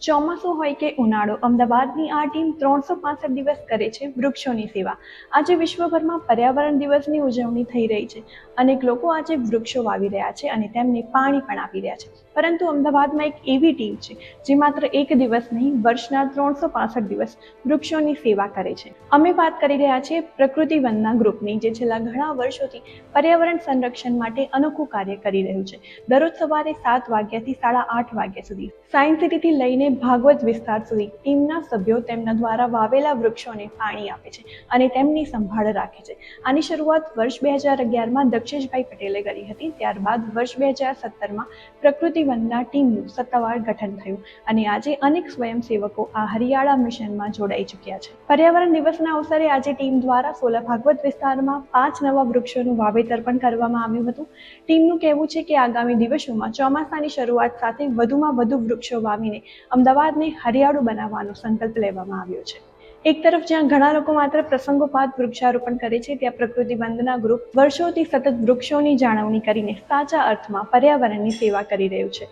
ચોમાસું હોય કે ઉનાળો, અમદાવાદની આ ટીમ 365 દિવસ કરે છે વૃક્ષોની સેવા. આજે વિશ્વભરમાં પર્યાવરણ દિવસની ઉજવણી થઈ રહી છે. અનેક લોકો આજે વૃક્ષો વાવી રહ્યા છે અને તેમને પાણી પણ આપી રહ્યા છે. પરંતુ અમદાવાદમાં એક એવી ટીમ છે જે માત્ર એક દિવસ નહીં, વર્ષના 365 દિવસ વૃક્ષોની સેવા કરે છે. અમે વાત કરી રહ્યા છીએ પ્રકૃતિ વનના ગ્રુપની, જે છેલ્લા ઘણા વર્ષોથી પર્યાવરણ સંરક્ષણ માટે અનોખું કાર્ય કરી રહ્યું છે. દરરોજ સવારે 7 વાગ્યાથી 8:30 વાગ્યા સુધી સાયન્સ સિટીથી લઈને ભાગવત વિસ્તાર સુધી ટીમના સભ્યો તેમના દ્વારા વાવેલા વૃક્ષોને પાણી આપે છે અને તેમની સંભાળ રાખે છે. આની શરૂઆત વર્ષ 2011માં દક્ષેશભાઈ પટેલે કરી હતી. ત્યારબાદ વર્ષ 2017માં પ્રકૃતિ વનના ટીમનું સત્તાવાર ગઠન થયું અને આજે અનેક સ્વયંસેવકો આ હરિયાળા મિશનમાં જોડાઈ ચૂક્યા છે. પર્યાવરણ દિવસના અવસરે આજે ટીમ દ્વારા સોલા ભાગવત વિસ્તારમાં 5 નવા વૃક્ષોનું વાવેતર પણ કરવામાં આવ્યું હતું. ટીમનું કહેવું છે કે આગામી દિવસોમાં ચોમાસાની શરૂઆત સાથે વધુમાં વધુ વૃક્ષો વાવીને અમદાવાદને હરિયાળું બનાવવાનો સંકલ્પ લેવામાં આવ્યો છે. એક તરફ જ્યાં ઘણા લોકો માત્ર પ્રસંગોપાત વૃક્ષારોપણ કરે છે, ત્યાં પ્રકૃતિ વંદના ગ્રુપ વર્ષોથી સતત વૃક્ષોની જાળવણી કરીને સાચા અર્થમાં પર્યાવરણની સેવા કરી રહ્યું છે.